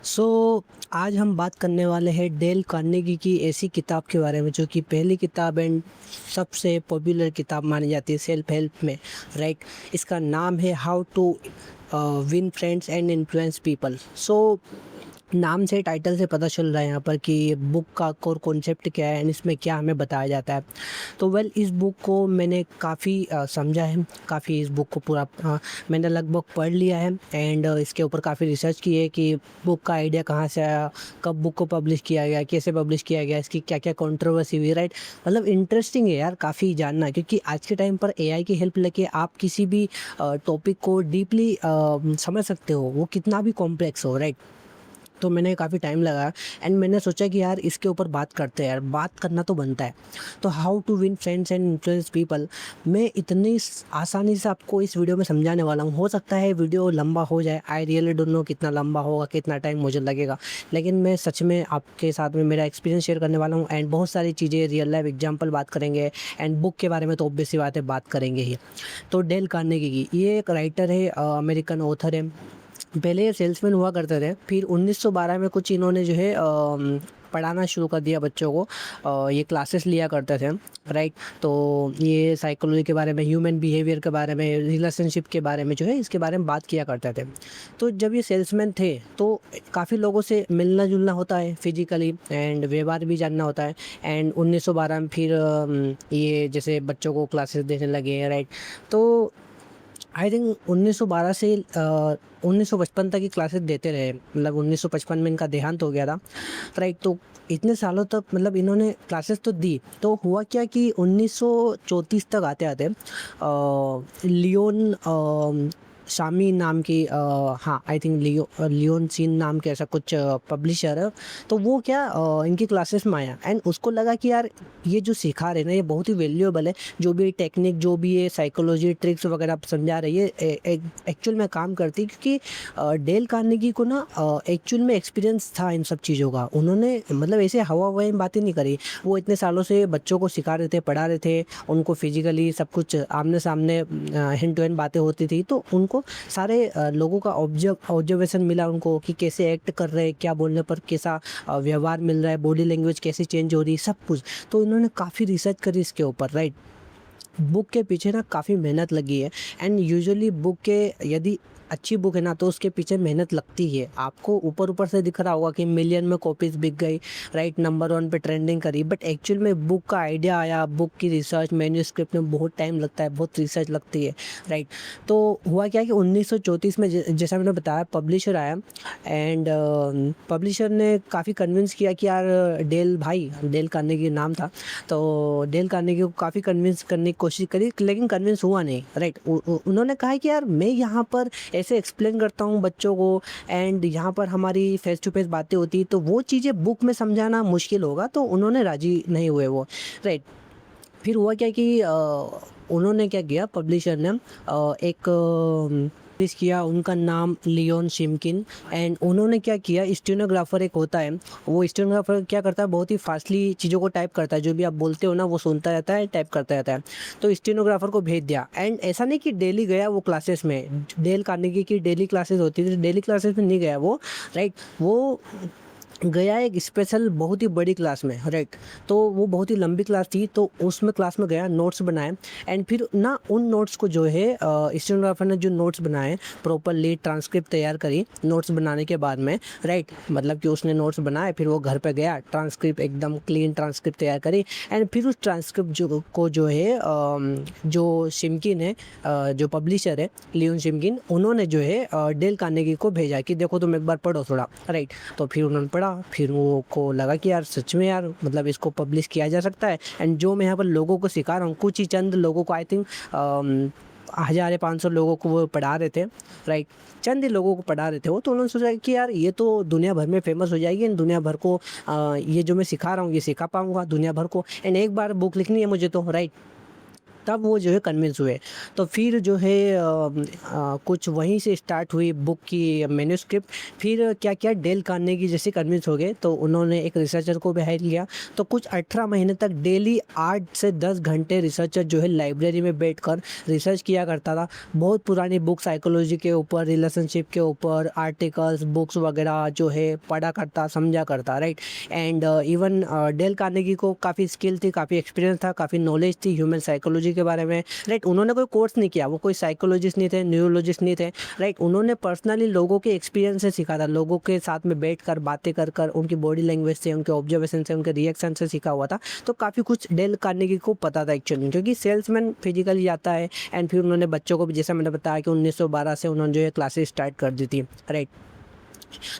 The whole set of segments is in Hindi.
आज हम बात करने वाले हैं डेल कार्नेगी की ऐसी किताब के बारे में जो कि पहली किताब एंड सबसे पॉपुलर किताब मानी जाती है सेल्फ हेल्प में, राइट। इसका नाम है how to win friends and influence people. नाम से, टाइटल से पता चल रहा है यहाँ पर कि बुक का कोर कॉन्सेप्ट क्या है एंड इसमें क्या हमें बताया जाता है। इस बुक को मैंने काफ़ी समझा है, काफ़ी इस बुक को पूरा मैंने लगभग पढ़ लिया है एंड इसके ऊपर काफ़ी रिसर्च की है कि बुक का आइडिया कहाँ से आया, कब बुक को पब्लिश किया गया, कैसे पब्लिश किया गया, इसकी क्या क्या कंट्रोवर्सी हुई, राइट। मतलब इंटरेस्टिंग है यार काफ़ी जानना, क्योंकि आज के टाइम पर एआई की हेल्प लेके आप किसी भी टॉपिक को डीपली समझ सकते हो, वो कितना भी कॉम्प्लेक्स हो, राइट। तो मैंने काफ़ी टाइम लगाया एंड मैंने सोचा कि यार इसके ऊपर बात करते हैं, यार बात करना तो बनता है। तो how to win friends and influence people मैं इतनी आसानी से आपको इस वीडियो में समझाने वाला हूँ। हो सकता है वीडियो लंबा हो जाए, आई रियली डोंट नो कितना लंबा होगा, कितना टाइम मुझे लगेगा, लेकिन मैं सच में आपके साथ में मेरा एक्सपीरियंस शेयर करने वाला हूँ एंड बहुत सारी चीज़ें रियल लाइफ एग्जाम्पल बात करेंगे एंड बुक के बारे में तो ऑब्वियस सी बात है, बात करेंगे ही। तो डेल कार्नेगी की ये एक राइटर है, अमेरिकन ऑथर है। पहले ये सेल्समैन हुआ करते थे, फिर 1912 में कुछ इन्होंने जो है पढ़ाना शुरू कर दिया बच्चों को। ये क्लासेस लिया करते थे, राइट। तो ये साइकोलॉजी के बारे में, ह्यूमन बिहेवियर के बारे में, रिलेशनशिप के बारे में जो है इसके बारे में बात किया करते थे। तो जब ये सेल्समैन थे तो काफ़ी लोगों से मिलना जुलना होता है फिजिकली एंड व्यवहार भी जानना होता है। एंड 1912 में फिर ये जैसे बच्चों को क्लासेस देने लगे, राइट। तो आई थिंक 1912 से 1955 तक की क्लासेस देते रहे, मतलब 1955 में इनका देहांत हो गया था, राइट। तो इतने सालों तक मतलब इन्होंने क्लासेस तो दी। तो हुआ क्या कि 1934 तक आते आते लियोन शामी नाम की हाँ आई थिंक लियोन सीन नाम के ऐसा कुछ पब्लिशर है। तो वो क्या इनकी क्लासेस में आया एंड उसको लगा कि यार ये जो सिखा रहे हैं ना ये बहुत ही वैल्यूएबल है। जो भी टेक्निक, जो भी ये साइकोलॉजी ट्रिक्स वगैरह आप समझा रही है एक्चुअल में काम करती है, क्योंकि डेल कार्नेगी को ना एक्चुअल में एक्सपीरियंस था इन सब चीज़ों का। उन्होंने मतलब ऐसे हवा हवाई बातें नहीं करी, वो इतने सालों से बच्चों को सिखा रहे थे, पढ़ा रहे थे, उनको फिजिकली सब कुछ आमने सामने हैंड टू हैंड बातें होती थी। तो उनको सारे लोगों का ऑब्जर्वेशन मिला उनको कि कैसे एक्ट कर रहे हैं, क्या बोलने पर कैसा व्यवहार मिल रहा है, बॉडी लैंग्वेज कैसी चेंज हो रही है, सब कुछ। तो इन्होंने काफ़ी रिसर्च करी इसके ऊपर, राइट। बुक के पीछे ना काफ़ी मेहनत लगी है एंड यूजुअली बुक के, यदि अच्छी बुक है ना तो उसके पीछे मेहनत लगती है। आपको ऊपर ऊपर से दिख रहा होगा कि मिलियन में कॉपीज बिक गई, राइट, नंबर 1 पे ट्रेंडिंग करी, बट एक्चुअल में बुक का आइडिया आया, बुक की रिसर्च, मैन्युस्क्रिप्ट में बहुत टाइम लगता है, बहुत रिसर्च लगती है, राइट। तो हुआ क्या कि 1934 में जैसा मैंने बताया पब्लिशर आया एंड पब्लिशर ने काफ़ी कन्विंस किया कि यार डेल भाई, डेल कार्नेगी नाम था, तो डेल कार्नेगी को काफ़ी कन्विंस करने की कोशिश करी, लेकिन कन्विंस हुआ नहीं, राइट। उन्होंने कहा कि यार मैं यहाँ पर ऐसे एक्सप्लेन करता हूँ बच्चों को एंड यहाँ पर हमारी फेस टू फेस बातें होती, तो वो चीज़ें बुक में समझाना मुश्किल होगा, तो उन्होंने राजी नहीं हुए वो, राइट। फिर हुआ क्या कि उन्होंने क्या किया, पब्लिशर ने एक पब्लिश किया, उनका नाम लियोन शिमकिन। एंड उन्होंने क्या किया, स्टेनोग्राफर एक होता है, वो स्टेनोग्राफर क्या करता है, बहुत ही फास्टली चीज़ों को टाइप करता है, जो भी आप बोलते हो ना वो सुनता रहता है, टाइप करता रहता है। तो स्टेनोग्राफर को भेज दिया एंड ऐसा नहीं कि डेली गया वो क्लासेस में, डेल कार्नेगी की डेली क्लासेस होती थी, डेली क्लासेस में नहीं गया वो, राइट। वो गया एक स्पेशल बहुत ही बड़ी क्लास में, राइट। तो वो बहुत ही लंबी क्लास थी, तो उसमें क्लास में गया, नोट्स बनाए एंड फिर ना उन नोट्स को जो है स्टेनोग्राफर ने जो नोट्स बनाए प्रॉपरली ट्रांसक्रिप्ट तैयार करी नोट्स बनाने के बाद में, राइट। मतलब कि उसने नोट्स बनाए, फिर वो घर पे गया, ट्रांसक्रिप्ट एकदम क्लीन ट्रांसक्रिप्ट तैयार करी एंड फिर उस ट्रांसक्रिप्ट जो है जो शिमकिन है, जो पब्लिशर है लियोन शिमकिन, उन्होंने जो है डेल कार्नेगी को भेजा कि देखो तुम एक बार पढ़ो थोड़ा, राइट। तो फिर उन्होंने पढ़ा, फिर वो को लगा कि यार सच में यार मतलब इसको पब्लिश किया जा सकता है एंड जो मैं यहाँ पर लोगों को सिखा रहा हूँ, कुछ ही चंद लोगों को, आई थिंक 1000 या 500 लोगों को वो पढ़ा रहे थे, राइट। चंद ही लोगों को पढ़ा रहे थे वो, तो उन्होंने सोचा कि यार ये तो दुनिया भर में फेमस हो जाएगी एंड दुनिया भर को ये जो मैं सिखा रहा हूँ ये सिखा पाऊंगा दुनिया भर को, एंड एक बार बुक लिखनी है मुझे तो, राइट। तब वो जो है कन्विंस हुए। तो फिर जो है कुछ वहीं से स्टार्ट हुई बुक की मैन्युस्क्रिप्ट। फिर क्या किया, डेल कार्नेगी जैसे कन्विंस हो गए तो उन्होंने एक रिसर्चर को भी हायर किया। तो कुछ 18 महीने तक डेली 8 से 10 घंटे रिसर्चर जो है लाइब्रेरी में बैठकर रिसर्च किया करता था। बहुत पुरानी बुक साइकोलॉजी के ऊपर, रिलेशनशिप के ऊपर, आर्टिकल्स, बुक्स वगैरह जो है पढ़ा करता, समझा करता, right. And even Dale Carnegie को काफ़ी स्किल थी, काफ़ी एक्सपीरियंस था, काफ़ी नॉलेज थी ह्यूमन साइकोलॉजी के बारे में, राइट। उन्होंने कोई कोर्स नहीं किया, वो कोई साइकोलॉजिस्ट नहीं थे, न्यूरोलॉजिस्ट नहीं थे, राइट। उन्होंने पर्सनली लोगों के एक्सपीरियंस से सीखा था, लोगों के साथ में बैठ कर बातें कर कर उनकी बॉडी लैंग्वेज से, उनके ऑब्जर्वेशन से, उनके रिएक्शन से सीखा हुआ था। तो काफ़ी कुछ डेल कार्नेगी को पता था एक्चुअली, क्योंकि सेल्समैन फिजिकली जाता है। एंड फिर उन्होंने बच्चों को भी, जैसा मैंने बताया कि 1912 से उन्होंने जो है क्लासेस स्टार्ट कर दी थी, राइट।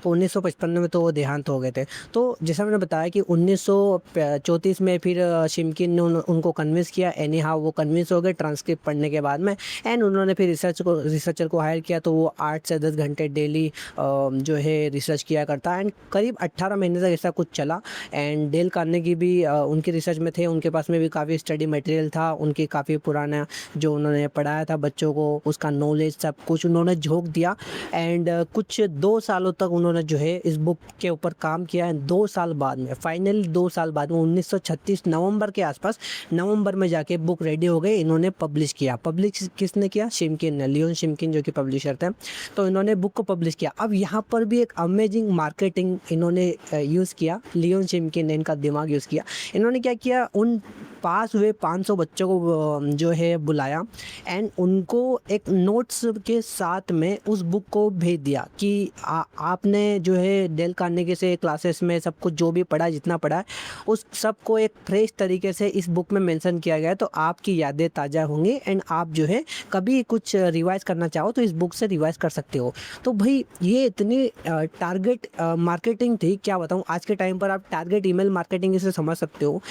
तो 1955 में तो वो देहांत हो गए थे। तो जैसा मैंने बताया कि 1934 में फिर शिमकिन ने उनको कन्विंस किया। एनी हाउ वो कन्विंस हो गए ट्रांसक्रिप्ट पढ़ने के बाद में। एंड उन्होंने फिर रिसर्चर को हायर किया। तो वो 8 से 10 घंटे डेली जो है रिसर्च किया करता। एंड करीब 18 महीने तक ऐसा कुछ चला। एंड डेल कार्नेगी भी उनकी रिसर्च में थे, उनके पास में भी काफ़ी स्टडी मटेरियल था, उनकी काफ़ी पुराना जो उन्होंने पढ़ाया था बच्चों को, उसका नॉलेज सब कुछ उन्होंने झोंक दिया। एंड कुछ 2 सालों तक उन्होंने जो है इस बुक के ऊपर काम किया है। 2 साल बाद में, फाइनली 2 साल बाद में 1936 नवंबर के आसपास, नवंबर में जाके बुक रेडी हो गई। इन्होंने पब्लिश किया। पब्लिश किसने किया? शिमकिन ने, लियोन शिमकिन जो कि पब्लिशर थे। तो इन्होंने बुक को पब्लिश किया। अब यहाँ पर भी एक अमेजिंग मार्केटिंग इन्होंने यूज़ किया। लियोन शिमकिन ने इनका दिमाग यूज़ किया। इन्होंने क्या किया, उन पास हुए 500 बच्चों को जो है बुलाया। एंड उनको एक नोट्स के साथ में उस बुक को भेज दिया कि आपने जो है डेल कार्नेगी से क्लासेस में सब कुछ जो भी पढ़ा, जितना पढ़ा है, उस सब को एक फ्रेश तरीके से इस बुक में मेंशन किया गया है। तो आपकी यादें ताज़ा होंगी। एंड आप जो है कभी कुछ रिवाइज करना चाहो तो इस बुक से रिवाइज कर सकते हो। तो भाई ये इतनी टारगेट मार्केटिंग थी, क्या बताऊँ। आज के टाइम पर आप टारगेट ईमेल मार्केटिंग इसे समझ सकते हो।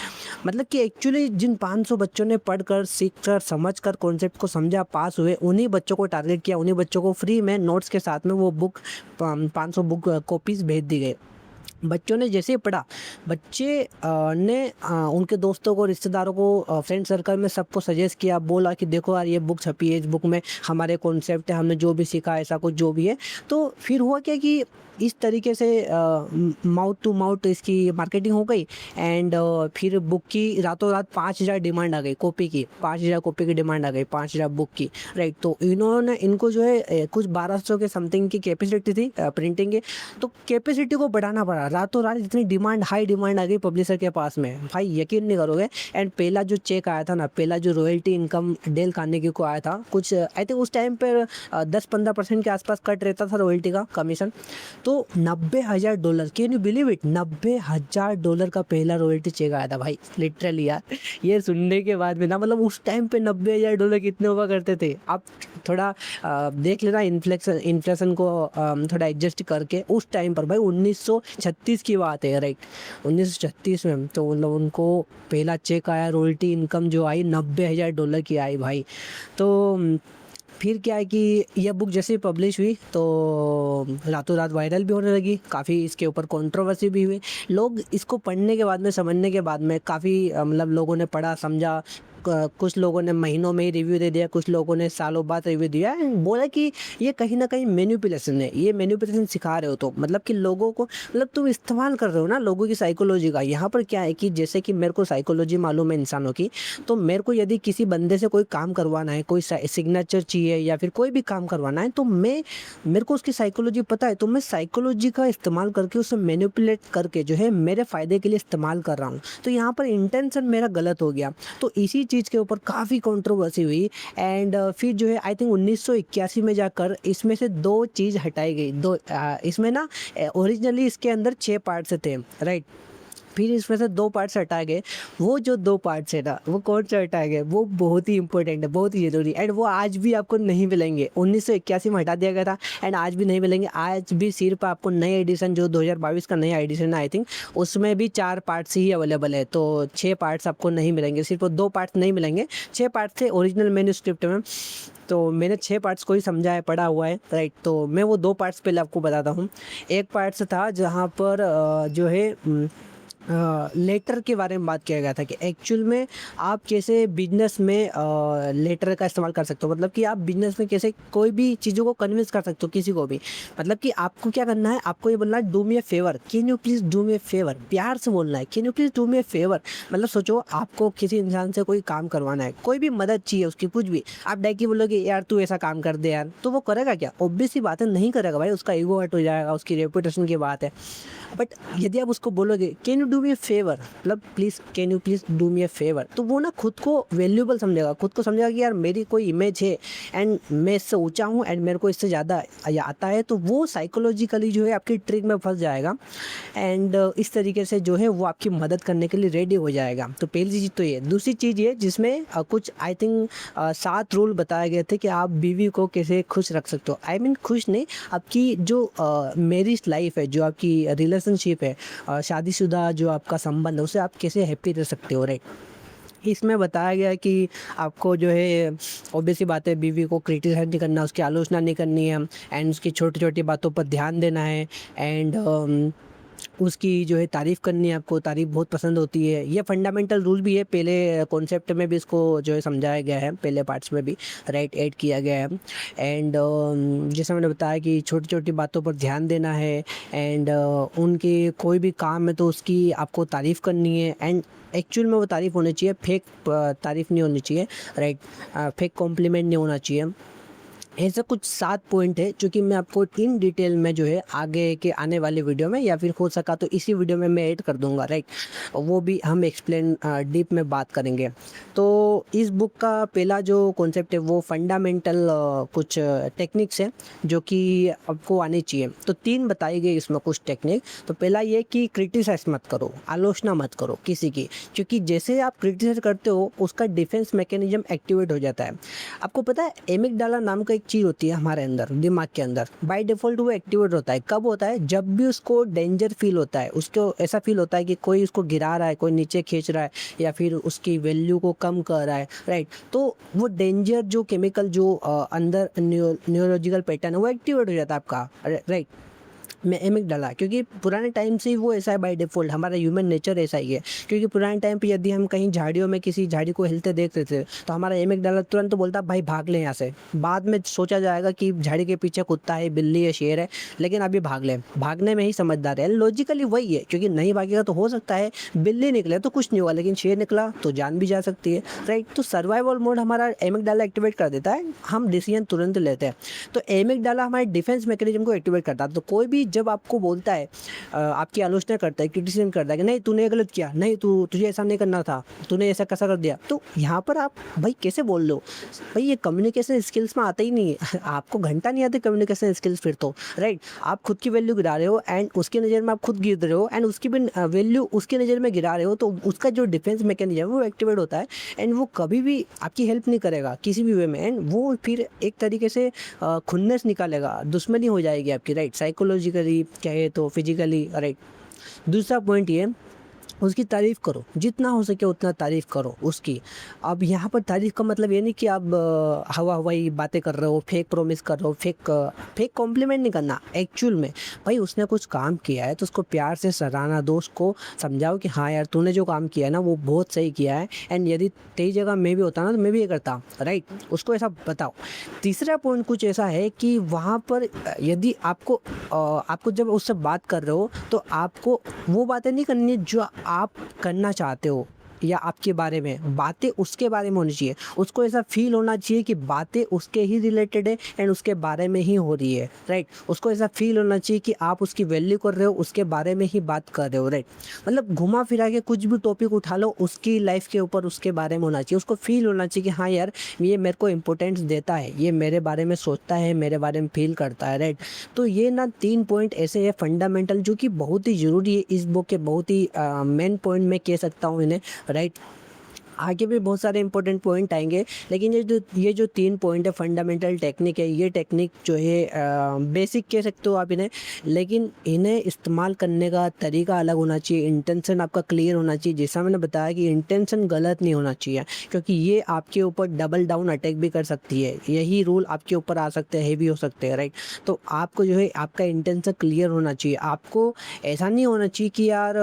मतलब कि एक्चुअली जिन 500 बच्चों ने पढ़कर, सीखकर, समझकर कॉन्सेप्ट को समझा, पास हुए, उन्हीं बच्चों को टारगेट किया। उन्हीं बच्चों को फ्री में नोट्स के साथ में वो बुक 500 बुक कॉपीज़ भेज दी गई। बच्चों ने जैसे ही पढ़ा, बच्चे ने उनके दोस्तों को, रिश्तेदारों को, फ्रेंड सर्कल में सबको सजेस्ट किया, बोला कि देखो यार ये बुक छपी है, इस बुक में हमारे कॉन्सेप्ट है, हमने जो भी सीखा ऐसा कुछ जो भी है। तो फिर हुआ क्या कि इस तरीके से माउथ टू माउथ इसकी मार्केटिंग हो गई। एंड फिर बुक की रातों रात 5000 डिमांड आ गई कॉपी की, 5000 कॉपी की डिमांड आ गई, 5000 बुक की, राइट। तो इन्होंने, इनको जो है कुछ 1200 के समथिंग की कैपेसिटी थी प्रिंटिंग की। तो कैपेसिटी को बढ़ाना पड़ा। रातों रात इतनी डिमांड, हाई डिमांड आ गई पब्लिशर के पास में, भाई यकीन नहीं करोगे। एंड पहला जो चेक आया था ना, पहला जो रॉयल्टी इनकम डेल कार्नेगी को आया था, कुछ आई थिंक उस टाइम पर 10-15% के आसपास कट रहता था रॉयल्टी का कमीशन। तो $90,000, कैन यू बिलीव इट, $90,000 का पहला रॉयल्टी चेक आया था भाई, लिटरली यार। ये सुनने के बाद में ना, मतलब उस टाइम पे $90,000 कितने हुआ करते थे। आप थोड़ा देख लेना इन्फ्लेशन को थोड़ा एडजस्ट करके। उस टाइम पर भाई 1936 की बात है, राइट, 1936 में। तो मतलब उनको पहला चेक आया, रॉयल्टी इनकम जो आई $90,000 की आई भाई। तो फिर क्या है कि यह बुक जैसे ही पब्लिश हुई तो रातों रात वायरल भी होने लगी, काफ़ी इसके ऊपर कंट्रोवर्सी भी हुई। लोग इसको पढ़ने के बाद में, समझने के बाद में काफ़ी मतलब लोगों ने पढ़ा, समझा। कुछ लोगों ने महीनों में ही रिव्यू दे दिया, कुछ लोगों ने सालों बाद रिव्यू दिया। एंड बोला कि ये कहीं ना कहीं मैनिपुलेशन है, ये मैनिपुलेशन सिखा रहे हो। तो मतलब कि लोगों को, मतलब तुम इस्तेमाल कर रहे हो ना लोगों की साइकोलॉजी का। यहाँ पर क्या है कि जैसे कि मेरे को साइकोलॉजी मालूम है इंसानों की, तो मेरे को यदि किसी बंदे से कोई काम करवाना है, कोई सिग्नेचर चाहिए या फिर कोई भी काम करवाना है, तो मेरे को उसकी साइकोलॉजी पता है। तो मैं साइकोलॉजी का इस्तेमाल करके उसे मैनिपुलेट करके जो है मेरे फ़ायदे के लिए इस्तेमाल कर रहा हूँ। तो यहाँ पर इंटेंशन मेरा गलत हो गया। तो इसी चीज़ के ऊपर काफ़ी कंट्रोवर्सी हुई। एंड फिर जो है आई थिंक 1981 में जाकर इसमें से 2 चीज़ हटाई गई। इसमें ना ओरिजिनली इसके अंदर 6 पार्ट्स थे, राइट। फिर इसमें से 2 पार्ट्स हटाए गए। वो जो 2 पार्ट्स है ना, वो कौन से हटाए गए, वो बहुत ही इंपॉर्टेंट है, बहुत ही ज़रूरी। एंड वो आज भी आपको नहीं मिलेंगे। 1981 में हटा दिया गया था एंड आज भी नहीं मिलेंगे। आज भी सिर्फ आपको नए एडिशन, जो 2022 का नया एडिशन है आई थिंक, उसमें भी 4 पार्ट्स ही अवेलेबल है। तो 6 पार्ट्स आपको नहीं मिलेंगे, सिर्फ 2 पार्ट्स नहीं मिलेंगे। 6 पार्ट्स थे ओरिजिनल मैन्युस्क्रिप्ट में। तो मैंने 6 पार्ट्स को ही समझा है, पढ़ा हुआ है, राइट। तो मैं वो 2 पार्ट्स पहले आपको बताता हूँ। एक पार्ट्स था जहाँ पर जो है लेटर के बारे में बात किया गया था कि एक्चुअल में आप कैसे बिजनेस में लेटर का इस्तेमाल कर सकते हो, मतलब कि आप बिजनेस में कैसे कोई भी चीज़ों को कन्विंस कर सकते हो किसी को भी। मतलब कि आपको क्या करना है, आपको ये बोलना है do me a favour, can you please do me a favour, प्यार से बोलना है can you please do me a favour. मतलब सोचो आपको किसी इंसान से कोई काम करवाना है, कोई भी मदद चाहिए उसकी, कुछ भी, आप डायरेक्टली बोलोगे यार तू ऐसा काम कर दे यार, तो वो करेगा क्या? ऑब्वियस सी बात है, नहीं करेगा भाई, उसका ईगो हर्ट हो जाएगा, उसकी रेपुटेशन की बात है। बट यदि आप उसको बोलोगे can you do me a favour, मतलब please can you please do me a favour, तो वो ना खुद को वैल्यूएबल समझेगा, खुद को समझेगा कि यार मेरी कोई इमेज है एंड मैं इससे ऊंचा हूँ एंड मेरे को इससे ज़्यादा आता है, तो वो साइकोलॉजिकली जो है आपकी ट्रिक में फंस जाएगा एंड इस तरीके से जो है वो आपकी मदद करने के लिए रेडी हो जाएगा। तो पहली चीज़ तो ये। दूसरी चीज़ ये जिसमें कुछ आई थिंक 7 रूल बताए गए थे कि आप बीवी को कैसे खुश रख सकते हो। आई मीन खुश नहीं, आपकी जो मैरिज लाइफ है, जो आपकी रिलेशनशिप है, शादीशुदा जो आपका संबंध है, उसे आप कैसे हैप्पी रह सकते हो, राइट। इसमें बताया गया है कि आपको जो है ऑब्वियस सी बात है बीवी को क्रिटिसाइज नहीं करना, उसकी आलोचना नहीं करनी है एंड उसकी छोटी छोटी बातों पर ध्यान देना है एंड उसकी जो है तारीफ़ करनी है, आपको तारीफ़ बहुत पसंद होती है। ये फंडामेंटल रूल भी है, पहले कॉन्सेप्ट में भी इसको जो है समझाया गया है, पहले पार्ट्स में भी राइट ऐड किया गया है। एंड जैसे मैंने बताया कि छोटी छोटी बातों पर ध्यान देना है एंड उनके कोई भी काम है तो उसकी आपको तारीफ़ करनी है एंड एक्चुअल में वो तारीफ़ होनी चाहिए, फेक तारीफ़ नहीं होनी चाहिए, राइट। फेक कॉम्प्लीमेंट नहीं होना चाहिए। ऐसे कुछ 7 पॉइंट है जो कि मैं आपको इन डिटेल में जो है आगे के आने वाली वीडियो में या फिर हो सका तो इसी वीडियो में मैं ऐड कर दूंगा, राइट। वो भी हम एक्सप्लेन डीप में बात करेंगे। तो इस बुक का पहला जो कॉन्सेप्ट है वो फंडामेंटल कुछ टेक्निक्स है जो कि आपको आनी चाहिए। तो 3 बताई गई इसमें कुछ टेक्निक। तो पहला ये कि क्रिटिसाइज मत करो, आलोचना मत करो किसी की, क्योंकि जैसे आप क्रिटिसाइज करते हो उसका डिफेंस मैकेनिज्म एक्टिवेट हो जाता है। आपको पता है एमिगडाला नाम का एक चीज़ होती है हमारे अंदर, दिमाग के अंदर, बाय डिफ़ॉल्ट वो एक्टिवेट होता है। कब होता है? जब भी उसको डेंजर फील होता है, उसको ऐसा फील होता है कि कोई उसको गिरा रहा है, कोई नीचे खींच रहा है या फिर उसकी वैल्यू को कम कर रहा है, राइट। तो वो डेंजर जो केमिकल जो अंदर न्यूरोलॉजिकल पैटर्न है वो एक्टिवेट हो जाता है आपका, राइट। में एमिगडाला, क्योंकि पुराने टाइम से ही वो ऐसा है बाय डिफ़ॉल्ट, हमारा ह्यूमन नेचर ऐसा ही है। क्योंकि पुराने टाइम पे यदि हम कहीं झाड़ियों में किसी झाड़ी को हिलते देखते थे तो हमारा एमिगडाला तुरंत बोलता भाई भाग ले यहाँ से। बाद में सोचा जाएगा कि झाड़ी के पीछे कुत्ता है, बिल्ली है, शेर है, लेकिन अभी भाग ले, भागने में ही समझदार है। लॉजिकली वही है, क्योंकि नहीं भागेगा तो हो सकता है बिल्ली निकले तो कुछ नहीं हुआ, लेकिन शेर निकला तो जान भी जा सकती है, राइट। तो सर्वाइवल मोड हमारा एमिगडाला एक्टिवेट कर देता है, हम डिसीजन तुरंत लेते हैं। तो एमिगडाला हमारे डिफेंस मैकेनिज्म को एक्टिवेट करता है। तो कोई भी जब आपको बोलता है, आपकी आलोचना करता है, क्रिटिसिज्म करता है कि नहीं तूने गलत किया, नहीं तुझे ऐसा नहीं करना था, तूने ऐसा कैसा कर दिया, तो यहाँ पर आप भाई कैसे बोल लो भाई, ये कम्युनिकेशन स्किल्स में आता ही नहीं है। आपको घंटा नहीं आते कम्युनिकेशन स्किल्स फिर तो, राइट। आप खुद की वैल्यू गिरा रहे हो एंड उसकी नज़र में आप खुद गिर रहे हो एंड उसकी भी वैल्यू उसकी नज़र में गिरा रहे हो, तो उसका जो डिफेंस मैकेनिज्म है वो एक्टिवेट होता है एंड वो कभी भी आपकी हेल्प नहीं करेगा किसी भी वे में एंड वो फिर एक तरीके से खुन्नस निकालेगा, दुश्मनी हो जाएगी आपकी, राइट। साइकोलॉजिकली कहे तो फिजिकली, राइट। दूसरा पॉइंट ये, उसकी तारीफ़ करो, जितना हो सके उतना तारीफ़ करो उसकी। अब यहाँ पर तारीफ़ का मतलब ये नहीं कि आप हवा हवाई बातें कर रहे हो, फेक प्रॉमिस कर रहे हो, फेक कॉम्प्लीमेंट नहीं करना। एक्चुअल में भाई उसने कुछ काम किया है तो उसको प्यार से सराहना दो, उसको समझाओ कि हाँ यार तूने जो काम किया है ना वो बहुत सही किया है एंड यदि तेरी जगह मैं भी होता ना तो मैं भी ये करता, राइट। उसको ऐसा बताओ। तीसरा पॉइंट कुछ ऐसा है कि वहाँ पर यदि आपको जब उससे बात कर रहे हो तो आपको वो बातें नहीं करनी जो आप करना चाहते हो या आपके बारे में बातें उसके बारे में होनी चाहिए। उसको ऐसा फील होना चाहिए कि बातें उसके ही रिलेटेड है एंड उसके बारे में ही हो रही है, राइट। उसको ऐसा फील होना चाहिए कि आप उसकी वैल्यू कर रहे हो, उसके बारे में ही बात कर रहे हो, राइट। मतलब घुमा फिरा के कुछ भी टॉपिक उठा लो उसकी लाइफ के ऊपर, उसके बारे में होना चाहिए। उसको फील होना चाहिए कि हाँ यार ये मेरे को इंपॉर्टेंस देता है, ये मेरे बारे में सोचता है, मेरे बारे में फील करता है, राइट। तो ये ना 3 पॉइंट ऐसे है फंडामेंटल जो कि बहुत ही ज़रूरी है इस बुक के, बहुत ही मेन पॉइंट मैं कह सकता हूँ इन्हें, राइट। आगे भी बहुत सारे इंपॉर्टेंट पॉइंट आएंगे, लेकिन ये जो 3 पॉइंट है, फंडामेंटल टेक्निक है, ये टेक्निक जो है बेसिक कह सकते हो आप इन्हें, लेकिन इन्हें इस्तेमाल करने का तरीका अलग होना चाहिए, इंटेंशन आपका क्लियर होना चाहिए। जैसा मैंने बताया कि इंटेंशन गलत नहीं होना चाहिए, क्योंकि ये आपके ऊपर डबल डाउन अटैक भी कर सकती है। यही रूल आपके ऊपर आ सकते हैं, हेवी हो सकते हैं, राइट। तो आपको जो है आपका इंटेंशन क्लियर होना चाहिए। आपको ऐसा नहीं होना चाहिए कि यार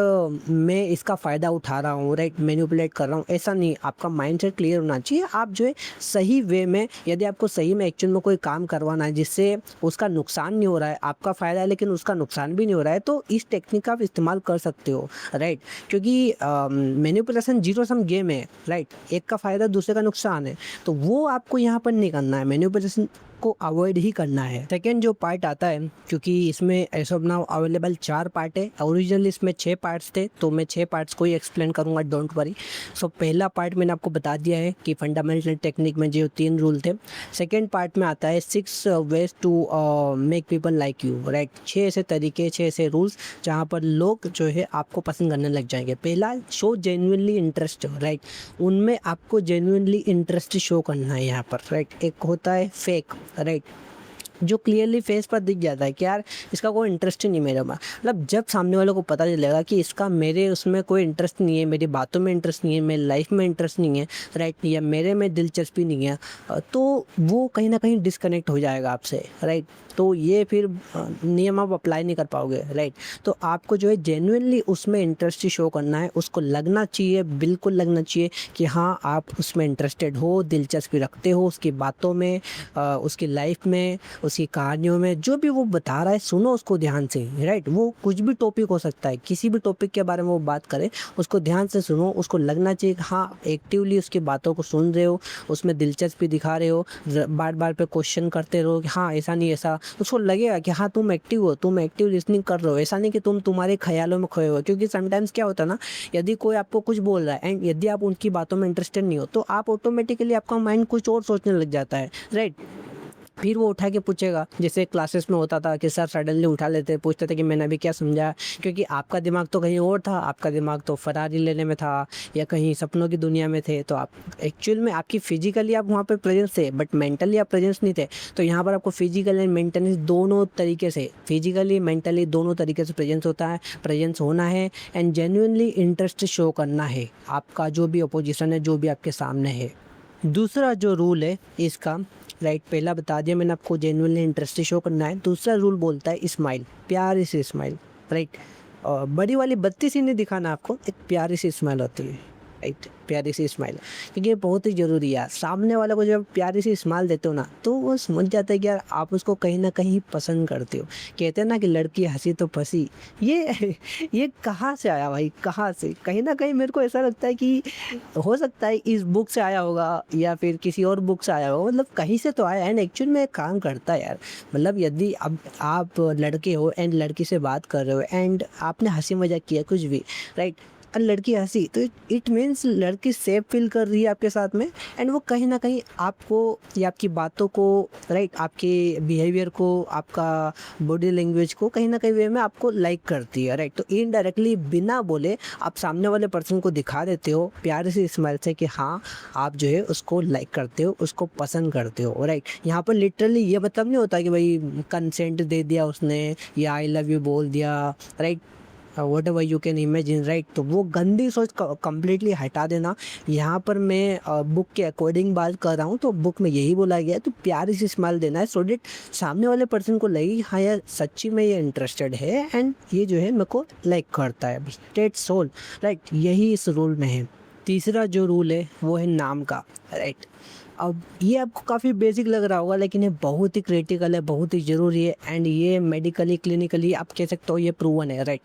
मैं इसका फ़ायदा उठा रहा हूँ, राइट, मैनिपुलेट कर रहा हूँ, ऐसा नहीं। आपका माइंडसेट क्लियर होना चाहिए। आप जो है सही वे में, यदि आपको सही में एक्चुअल में कोई काम करवाना है जिससे उसका नुकसान नहीं हो रहा है, आपका फ़ायदा है लेकिन उसका नुकसान भी नहीं हो रहा है, तो इस टेक्निक का आप इस्तेमाल कर सकते हो, राइट। क्योंकि मैनिपुलेशन जीरो सम गेम है, राइट। एक का फ़ायदा दूसरे का नुकसान है, तो वो आपको यहाँ पर नहीं करना है, मैनिपुलेशन को अवॉइड ही करना है। सेकेंड जो पार्ट आता है, क्योंकि इसमें as of now available 4 part है, ओरिजिनली इसमें 6 पार्ट्स थे, तो मैं 6 पार्ट्स को ही एक्सप्लेन करूंगा, डोंट वरी। सो पहला पार्ट मैंने आपको बता दिया है कि फंडामेंटल टेक्निक में जो 3 रूल थे। सेकेंड पार्ट में आता है 6 ways to make people like you, right. 6 ऐसे तरीके, 6 ऐसे रूल्स जहाँ पर लोग जो है आपको पसंद करने लग जाएंगे। पहला, शो जेन्युइनली इंटरेस्ट, राइट। उनमें आपको जेन्युइनली इंटरेस्ट शो करना है यहाँ पर, राइट। एक होता है फेक, राइट, जो क्लियरली फेस पर दिख जाता है कि यार इसका कोई इंटरेस्ट ही नहीं मेरे में। मतलब जब सामने वालों को पता चलेगा कि इसका मेरे उसमें कोई इंटरेस्ट नहीं है, मेरी बातों में इंटरेस्ट नहीं है, मेरी लाइफ में इंटरेस्ट नहीं है, राइट, या मेरे में दिलचस्पी नहीं है, तो वो कहीं ना कहीं डिस्कनेक्ट हो जाएगा आपसे, राइट। तो ये फिर नियम आप अप्लाई नहीं कर पाओगे, राइट। तो आपको जो है जेन्युइनली उसमें इंटरेस्ट शो करना है, उसको लगना चाहिए, बिल्कुल लगना चाहिए कि हाँ आप उसमें इंटरेस्टेड हो, दिलचस्पी रखते हो उसकी बातों में, उसकी लाइफ में, उसकी कहानियों में, जो भी वो बता रहा है सुनो उसको ध्यान से, राइट। वो कुछ भी टॉपिक हो सकता है, किसी भी टॉपिक के बारे में वो बात करे, उसको ध्यान से सुनो। उसको लगना चाहिए कि हाँ एक्टिवली उसकी बातों को सुन रहे हो, उसमें दिलचस्पी दिखा रहे हो, बार बार पे क्वेश्चन करते रहो कि हाँ ऐसा नहीं ऐसा। उसको लगेगा कि हाँ तुम एक्टिव हो, तुम एक्टिव लिसनिंग कर रहे हो, ऐसा नहीं कि तुम तुम्हारे ख्यालों में खोए हो। क्योंकि समटाइम्स क्या होता है ना, यदि कोई आपको कुछ बोल रहा है एंड यदि आप उनकी बातों में इंटरेस्टेड नहीं हो, तो आप ऑटोमेटिकली आपका माइंड कुछ और सोचने लग जाता है, राइट। फिर वो उठा के पूछेगा, जैसे क्लासेस में होता था कि सर सडनली उठा लेते, पूछते थे कि मैंने अभी क्या समझा, क्योंकि आपका दिमाग तो कहीं और था, आपका दिमाग तो फरारी लेने में था या कहीं सपनों की दुनिया में थे। तो आप एक्चुअल में आपकी फिजिकली आप वहाँ पे प्रेजेंस थे, बट मेंटली आप प्रेजेंस नहीं थे। तो यहाँ पर आपको फिजिकल एंड मेंटली दोनों तरीके से, फिजिकली मेंटली दोनों तरीके से प्रेजेंस होता है, प्रेजेंस होना है एंड जेन्युइनली इंटरेस्ट शो करना है आपका जो भी अपोजिशन है, जो भी आपके सामने है। दूसरा जो रूल है इसका, राइट, पहला बता दिया मैंने आपको, जेन्युइनली इंटरेस्ट शो करना है। दूसरा रूल बोलता है स्माइल, प्यारी सी स्माइल, राइट। बड़ी वाली बत्ती सी नहीं दिखाना आपको, एक प्यारी सी स्माइल होती है, राइट, प्यारी सी स्माइल, क्योंकि ये बहुत ही ज़रूरी है। सामने वाले को जब प्यारी सी स्माइल देते हो ना, तो वो समझ जाता है कि यार आप उसको कहीं ना कहीं पसंद करते हो। कहते हैं ना कि लड़की हंसी तो फंसी, ये ये कहाँ से आया भाई, कहाँ से? कहीं ना कहीं मेरे को ऐसा लगता है कि हो सकता है इस बुक से आया होगा या फिर किसी और बुक से आया होगा, मतलब कहीं से तो आया है। एंड एक्चुअल में काम करता है यार। मतलब यदि अब आप लड़के हो एंड लड़की से बात कर रहे हो एंड आपने हंसी मजाक किया कुछ भी, राइट, और लड़की हंसी, तो इट मीन्स लड़की सेफ फील कर रही है आपके साथ में एंड वो कहीं ना कहीं आपको या आपकी बातों को, राइट, आपके बिहेवियर को, आपका बॉडी लैंग्वेज को कहीं ना कहीं वे में आपको लाइक करती है, राइट। तो इनडायरेक्टली बिना बोले आप सामने वाले पर्सन को दिखा देते हो प्यारे से स्माइल से कि हाँ आप जो है उसको लाइक करते हो, उसको पसंद करते हो, राइट। यहाँ पर लिटरली ये मतलब नहीं होता कि भाई कंसेंट दे दिया उसने या आई लव यू बोल दिया, right, what ever you can imagine, right. तो वो गंदी सोच कम्प्लीटली हटा देना। यहाँ पर मैं बुक के अकॉर्डिंग बात कर रहा हूँ, तो बुक में यही बोला गया है, तो प्यारी सी स्माइल देना है सो डेट सामने वाले पर्सन को लगे हाँ यार सच्ची में ये इंटरेस्टेड है एंड ये जो है मेरे को लाइक करता है, स्टेट सोल, राइट। यही इस रूल में है। तीसरा जो रूल है वो है नाम का, राइट। अब ये आपको काफ़ी बेसिक लग रहा होगा, लेकिन ये बहुत ही क्रिटिकल है, बहुत ही ज़रूरी है एंड ये मेडिकली क्लिनिकली आप कह सकते हो ये प्रूवन है, राइट।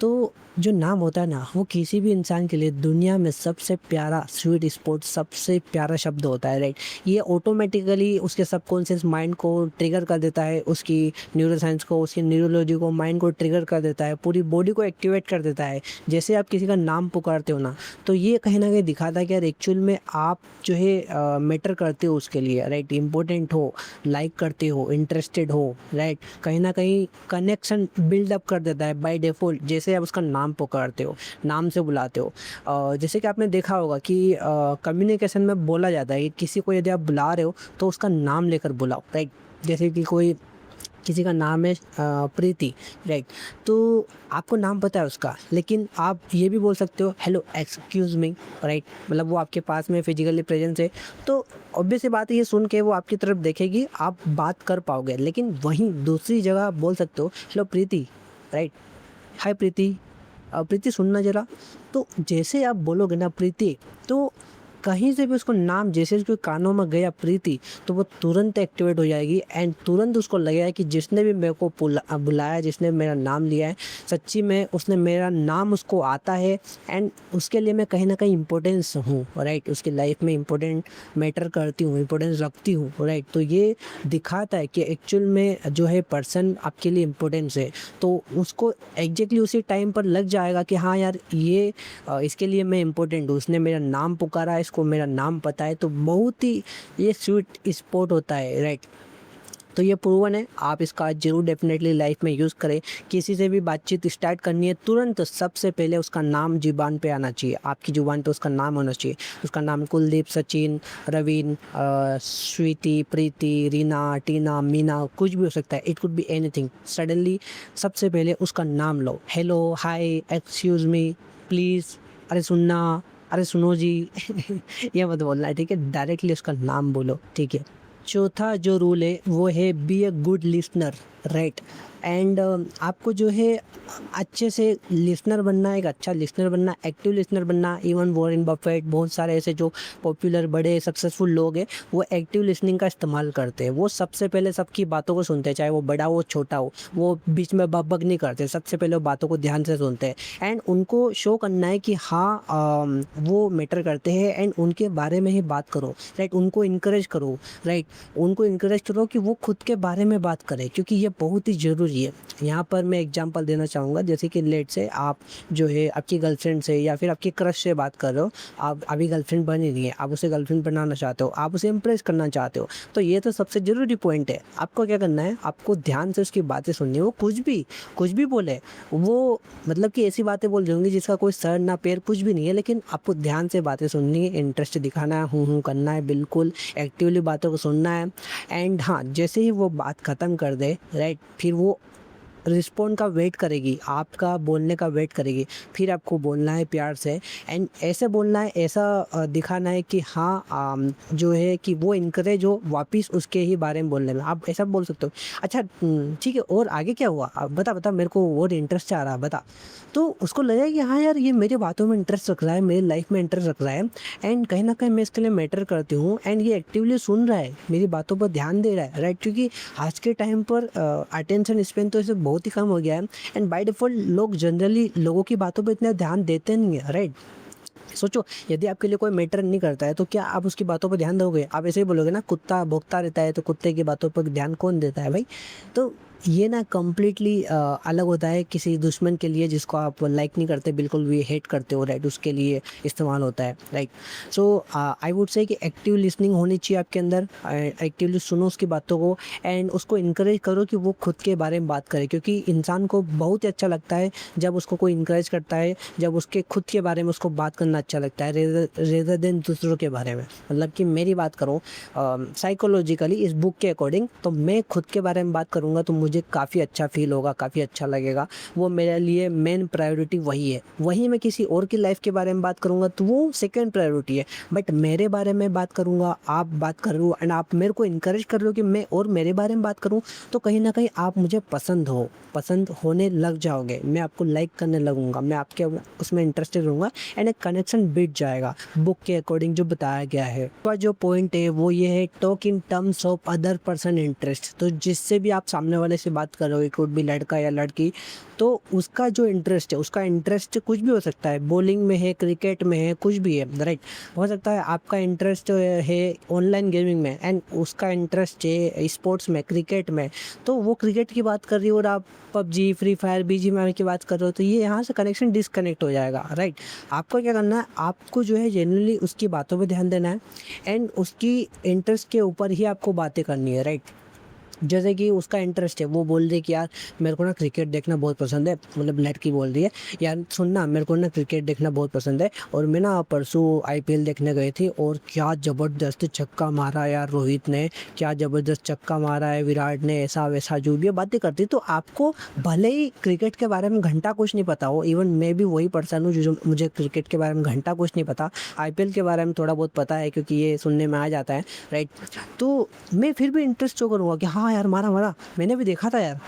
तो जो नाम होता है ना, वो किसी भी इंसान के लिए दुनिया में सबसे प्यारा स्वीट स्पॉट, सबसे प्यारा शब्द होता है, राइट। ये ऑटोमेटिकली उसके सबकॉन्शियस माइंड को ट्रिगर कर देता है, उसकी न्यूरोसाइंस को, उसकी न्यूरोलॉजी को, माइंड को ट्रिगर कर देता है, पूरी बॉडी को एक्टिवेट कर देता है। जैसे आप किसी का नाम पुकारते हो ना, तो ये कहीं ना कहीं दिखाता है कि यार एक्चुअल में आप जो है मैटर करते हो उसके लिए, राइट, इंपॉर्टेंट हो, लाइक करते हो, इंटरेस्टेड हो, राइट। कहीं ना कहीं कनेक्शन बिल्डअप कर देता है बाय डिफ़ॉल्ट, जैसे आप उसका नाम नाम पुकारते हो, नाम से बुलाते हो। जैसे कि आपने देखा होगा कि कम्युनिकेशन में बोला जाता है कि किसी को यदि आप बुला रहे हो तो उसका नाम लेकर बुलाओ, राइट? जैसे कि कोई किसी का नाम है प्रीति, राइट? तो आपको नाम पता है उसका, लेकिन आप ये भी बोल सकते हो हेलो एक्सक्यूज़ मी, राइट? मतलब वो आपके पास में फिजिकली प्रेजेंस है, तो ऑब्वियस सी बात है ये सुन के वो आपकी तरफ देखेगी, आप बात कर पाओगे। लेकिन वहीं दूसरी जगह आप बोल सकते हो हेलो प्रीति, राइट? हाय प्रीति, प्रीति सुनना ज़रा। तो जैसे आप बोलोगे ना प्रीति, तो कहीं से भी उसको नाम जैसे उसके कानों में गया प्रीति, तो वो तुरंत एक्टिवेट हो जाएगी एंड तुरंत उसको लगेगा कि जिसने भी मेरे को बुलाया, जिसने मेरा नाम लिया है, सच्ची में उसने मेरा नाम उसको आता है एंड उसके लिए मैं कहीं न कहीं इम्पोर्टेंस हूँ, राइट? उसकी लाइफ में इम्पोर्टेंट मैटर करती हूँ, इम्पोर्टेंस रखती हूँ, राइट? तो ये दिखाता है कि एक्चुअल में जो है पर्सन आपके लिए इम्पोर्टेंस है। तो उसको एग्जैक्टली उसी टाइम पर लग जाएगा कि हाँ यार, ये इसके लिए मैं इम्पोर्टेंट हूँ, उसने मेरा नाम पुकारा है, इसको मेरा नाम पता है। तो बहुत ही ये स्वीट स्पॉट होता है, राइट? तो ये प्रूवन है, आप इसका ज़रूर डेफिनेटली लाइफ में यूज़ करें। किसी से भी बातचीत स्टार्ट करनी है, तुरंत सबसे पहले उसका नाम ज़ुबान पे आना चाहिए, आपकी ज़ुबान पे उसका नाम होना चाहिए। उसका नाम कुलदीप, सचिन, रवीन, स्वीति, प्रीति, रीना, टीना, मीना, कुछ भी हो सकता है। It could be anything. Suddenly सबसे पहले उसका नाम लो, hello, hi, excuse me, please, अरे सुनना, अरे सुनो जी। ये मत बोलना है, ठीक है? डायरेक्टली उसका नाम बोलो, ठीक है? चौथा जो रूल है वो है be a good listener, right? And आपको जो है अच्छे से लिसनर बनना, एक अच्छा लिसनर बनना, एक्टिव लिसनर बनना। इवन वॉरेन बफेट, बहुत सारे ऐसे जो पॉपुलर बड़े सक्सेसफुल लोग हैं, वो एक्टिव लिसनिंग का इस्तेमाल करते हैं। वो सबसे पहले सबकी बातों को सुनते हैं, चाहे वो बड़ा हो छोटा हो, वो बीच में बक नहीं करते। सबसे पहले वो बातों को ध्यान से सुनते हैं एंड उनको शो करना है कि हाँ वो मैटर करते हैं एंड उनके बारे में ही बात करो, राइट? उनको इनकरेज करो, राइट? उनको इनकरेज करो कि वो खुद के बारे में बात करें, क्योंकि ये बहुत ही ज़रूरी है। यहाँ पर मैं एग्जांपल देना चाहूँगा, जैसे कि लेट से आप जो है आपकी गर्लफ्रेंड से या फिर आपकी क्रश से बात कर रहे हो। आप अभी गर्लफ्रेंड बनी नहीं है, आप उसे गर्लफ्रेंड बनाना चाहते हो, आप उसे इम्प्रेस करना चाहते हो। तो ये तो सबसे ज़रूरी पॉइंट है। आपको क्या करना है, आपको ध्यान से उसकी बातें सुननी है। वो कुछ भी बोले, वो मतलब कि ऐसी बातें बोल रही होंगी जिसका कोई सर ना पैर कुछ भी नहीं है, लेकिन आपको ध्यान से बातें सुननी है, इंटरेस्ट दिखाना है, हूँ करना है, बिल्कुल एक्टिवली बातों को सुनना है। एंड हाँ, जैसे ही वो बात ख़त्म कर दे, राइट, फिर वो रिस्पॉन्ड का वेट करेगी, आपका बोलने का वेट करेगी। फिर आपको बोलना है प्यार से एंड ऐसे बोलना है, ऐसा दिखाना है कि हाँ जो है कि वो इनकरेज हो वापस उसके ही बारे में बोलने में। आप ऐसा बोल सकते हो, अच्छा ठीक है, और आगे क्या हुआ, बता बता, मेरे को और इंटरेस्ट आ रहा, बता। तो उसको लगेगा कि हाँ यार, ये मेरी बातों में इंटरेस्ट रख रहा है, मेरी लाइफ में इंटरेस्ट रख रहा है एंड कहीं ना कहीं मैं इसके लिए मैटर करती हूँ एंड ये एक्टिवली सुन रहा है, मेरी बातों पर ध्यान दे रहा है, राइट? क्योंकि आज के टाइम पर अटेंशन स्पेन तो इसे बहुत ही कम हो गया है एंड बाय डिफ़ॉल्ट लोग जनरली लोगों की बातों पे इतना ध्यान देते नहीं है, राइट? सोचो, यदि आपके लिए कोई मैटर नहीं करता है तो क्या आप उसकी बातों पर ध्यान दोगे? आप ऐसे ही बोलोगे ना, कुत्ता भौंकता रहता है तो कुत्ते की बातों पर ध्यान कौन देता है भाई? तो ये ना कम्प्लीटली अलग होता है किसी दुश्मन के लिए जिसको आप लाइक नहीं करते, बिल्कुल भी हेट करते हो, राइट? उसके लिए इस्तेमाल होता है, right? So I would say कि एक्टिव लिसनिंग होनी चाहिए आपके अंदर। एक्टिवली सुनो उसकी बातों को एंड उसको इनकरेज करो कि वो खुद के बारे में बात करे, क्योंकि इंसान को बहुत ही अच्छा लगता है जब उसको कोई इनकरेज करता है, जब उसके खुद के बारे में उसको बात करना अच्छा लगता है रेदर देन दूसरों के बारे में। मतलब कि मेरी बात करूँ साइकोलॉजिकली इस बुक के अकॉर्डिंग, तो मैं खुद के बारे में बात करूँगा तो मुझे काफ़ी अच्छा फील होगा, काफ़ी अच्छा लगेगा। वो मेरे लिए मेन प्रायोरिटी वही है। वहीं मैं किसी और की लाइफ के बारे में बात करूँगा तो वो सेकंड प्रायोरिटी है। बट मेरे बारे में बात करूँगा, आप बात कर रहे हो एंड आप मेरे को इनकरेज कर रहे हो कि मैं और मेरे बारे में बात करूँ, तो कहीं ना कहीं आप मुझे पसंद होने लग जाओगे। मैं आपको लाइक करने लगूंगा, मैं आपके उसमें इंटरेस्टेड रहूँगा एंड एक कनेक्शन बिठ जाएगा बुक के अकॉर्डिंग जो बताया गया है। तो जो पॉइंट है वो ये है, talk in terms of other person interest. तो जिससे भी आप सामने वाले से बात कर रहे हो, इट कुड बी लड़का या लड़की, तो उसका जो इंटरेस्ट है, उसका इंटरेस्ट कुछ भी हो सकता है, बॉलिंग में है, क्रिकेट में है, कुछ भी है, राइट? हो सकता है आपका इंटरेस्ट है ऑनलाइन गेमिंग में एंड उसका इंटरेस्ट है स्पोर्ट्स में, क्रिकेट में। तो वो क्रिकेट की बात कर रही हो और आप पबजी, फ्री फायर, बीजीएमआई की बात कर रहे हो, तो ये यहाँ से कनेक्शन डिसकनेक्ट हो जाएगा, राइट? आपको क्या करना है, आपको जो है जेन्युइनली उसकी बातों पे ध्यान देना है एंड उसकी इंटरेस्ट के ऊपर ही आपको बातें करनी है, राइट? जैसे कि उसका इंटरेस्ट है, वो बोल रही है कि यार मेरे को ना क्रिकेट देखना बहुत पसंद है, मतलब लड़की बोल रही है यार सुनना मेरे को ना क्रिकेट देखना बहुत पसंद है, और मैं ना परसों आईपीएल देखने गई थी और क्या ज़बरदस्त छक्का मारा यार रोहित ने, क्या ज़बरदस्त छक्का मारा है विराट ने, ऐसा वैसा जो भी बातें करती। तो आपको भले ही क्रिकेट के बारे में घंटा कुछ नहीं पता हो, इवन मैं भी वही पर्सन हूँ जो मुझे क्रिकेट के बारे में घंटा कुछ नहीं पता, आईपीएल के बारे में थोड़ा बहुत पता है क्योंकि ये सुनने में आ जाता है, राइट। तो मैं फिर भी इंटरेस्ट शो करूँगा कि हाँ यार मारा मारा, मैंने भी देखा था यार,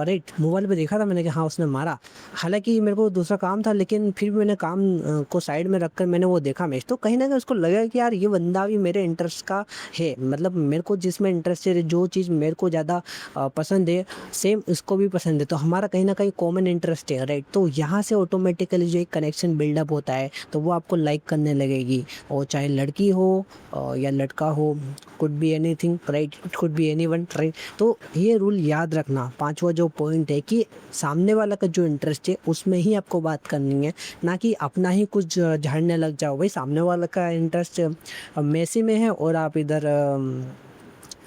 राइट, मोबाइल पे देखा था मैंने कि हाँ उसने मारा। हालांकि मेरे को दूसरा काम था, लेकिन फिर भी मैंने काम को साइड में रखकर मैंने वो देखा मैच। तो कहीं ना कहीं उसको लगा कि यार ये बंदा भी मेरे इंटरेस्ट का है, मतलब मेरे को जिसमें इंटरेस्ट है, जो चीज़ मेरे को ज़्यादा पसंद है सेम इसको भी पसंद है, तो हमारा कहीं ना कहीं कॉमन इंटरेस्ट है, राइट। तो यहाँ से ऑटोमेटिकली जो एक कनेक्शन बिल्डअप होता है तो वो आपको लाइक करने लगेगी, और चाहे लड़की हो या लड़का हो, could be anything, right, it could B anyone, right. तो ये रूल याद रखना, पांचवा जो पॉइंट है कि सामने वाला का जो इंटरेस्ट है उसमें ही आपको बात करनी है, ना कि अपना ही कुछ झाड़ने लग जाओ। भाई सामने वाला का इंटरेस्ट मेसी में है और आप इधर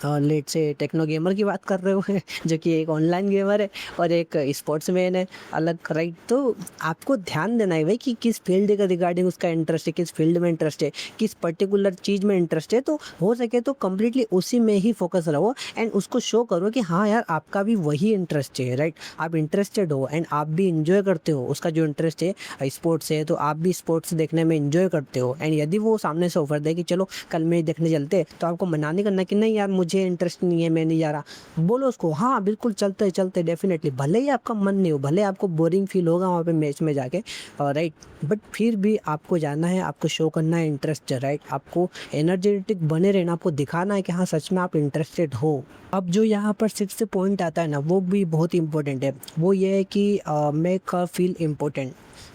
लेट से टेक्नो गेमर की बात कर रहे हो जो कि एक ऑनलाइन गेमर है और एक स्पोर्ट्समैन है अलग, राइट। तो आपको ध्यान देना है भाई कि किस फील्ड के रिगार्डिंग उसका इंटरेस्ट है, किस फील्ड में इंटरेस्ट है, किस पर्टिकुलर चीज़ में इंटरेस्ट है। तो हो सके तो कम्प्लीटली उसी में ही फोकस रहो एंड उसको शो करो कि हाँ यार आपका भी वही इंटरेस्ट है, राइट। आप इंटरेस्टेड हो एंड आप भी इंजॉय करते हो उसका जो इंटरेस्ट है स्पोर्ट्स है, तो आप भी स्पोर्ट्स देखने में इंजॉय करते हो। एंड यदि वो सामने से ऑफर दे कि चलो कल मैच देखने चलते, तो आपको मना नहीं करना कि नहीं यार मुझे इंटरेस्ट नहीं है, मैं नहीं जा रहा। बोलो उसको हाँ बिल्कुल चलते चलते डेफिनेटली, भले ही आपका मन नहीं हो, भले आपको बोरिंग फील होगा वहाँ पे मैच में जाके, राइट, बट फिर भी आपको जाना है, आपको शो करना है इंटरेस्ट, राइट। आपको एनर्जेटिक बने रहना, आपको दिखाना है कि हाँ सच में आप इंटरेस्टेड हो। अब जो यहाँ पर सिक्स्थ पॉइंट आता है ना, वो भी बहुत इंपॉर्टेंट है। वो ये है कि make her feel important,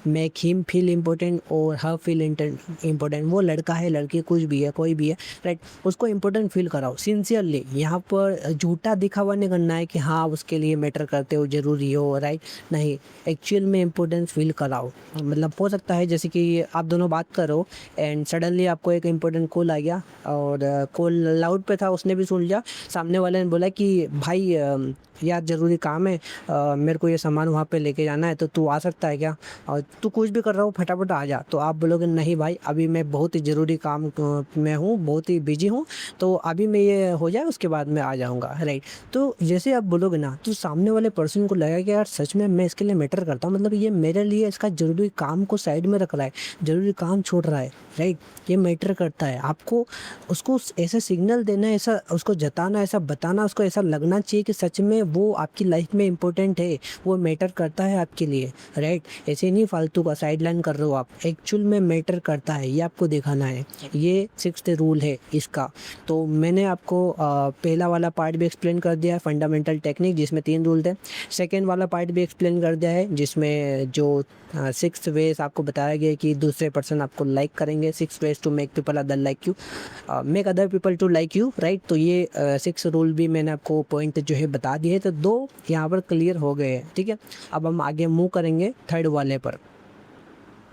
make him feel important और हर फील इम्पोर्टेंट। वो लड़का है लड़की कुछ भी है कोई भी है, राइट, उसको इम्पोर्टेंट फील कराओ सिंसियरली। यहाँ पर झूठा दिखावा नहीं करना है कि हाँ उसके लिए मैटर करते हो, ज़रूरी हो, राइट, नहीं, एक्चुअल में इम्पोर्टेंस फील कराओ। मतलब हो सकता है जैसे कि आप दोनों बात करो एंड सडनली आपको एक इम्पोर्टेंट कॉल आ गया और कॉल लाउड पे था, उसने भी सुन लिया, सामने वाले ने बोला कि भाई यार ज़रूरी काम है, मेरे को ये सामान वहाँ पे लेके जाना है, तो तू आ सकता है क्या, और तू कुछ भी कर रहा हो फटाफट आ जा। तो आप बोलोगे नहीं भाई अभी मैं बहुत ही ज़रूरी काम में हूँ, बहुत ही बिजी हूँ, तो अभी मैं ये हो जाए उसके बाद मैं आ जाऊँगा, राइट। तो जैसे आप बोलोगे ना, तो सामने वाले पर्सन को लगेगा कि यार सच में मैं इसके लिए मैटर करता हूँ, मतलब ये मेरे लिए इसका ज़रूरी काम को साइड में रख रहा है, ज़रूरी काम छोड़ रहा है, राइट, ये मैटर करता है। आपको उसको ऐसा सिग्नल देना है, ऐसा उसको जताना, ऐसा बताना, उसको ऐसा लगना चाहिए कि सच में वो आपकी लाइफ में इम्पोर्टेंट है, वो मैटर करता है आपके लिए, राइट। ऐसे नहीं फालतू का साइड लाइन कर रहे हो आप, एक्चुअल में मैटर करता है, ये आपको दिखाना है। ये सिक्स्थ रूल है इसका। तो मैंने आपको पहला वाला पार्ट भी एक्सप्लेन कर दिया है, फंडामेंटल टेक्निक, जिसमें 3 रूल थे। सेकेंड वाला पार्ट भी एक्सप्लेन कर दिया है, जिसमें जो 6 वेज आपको बताया गया कि दूसरे पर्सन आपको लाइक करेंगे, 6 ways to make people other like you, make other people to like you, right. तो ये 6 रूल भी मैंने आपको पॉइंट जो है बता दिए, तो 2 यहाँ पर क्लियर हो गए हैं, ठीक है। अब हम आगे मूव करेंगे थर्ड वाले पर।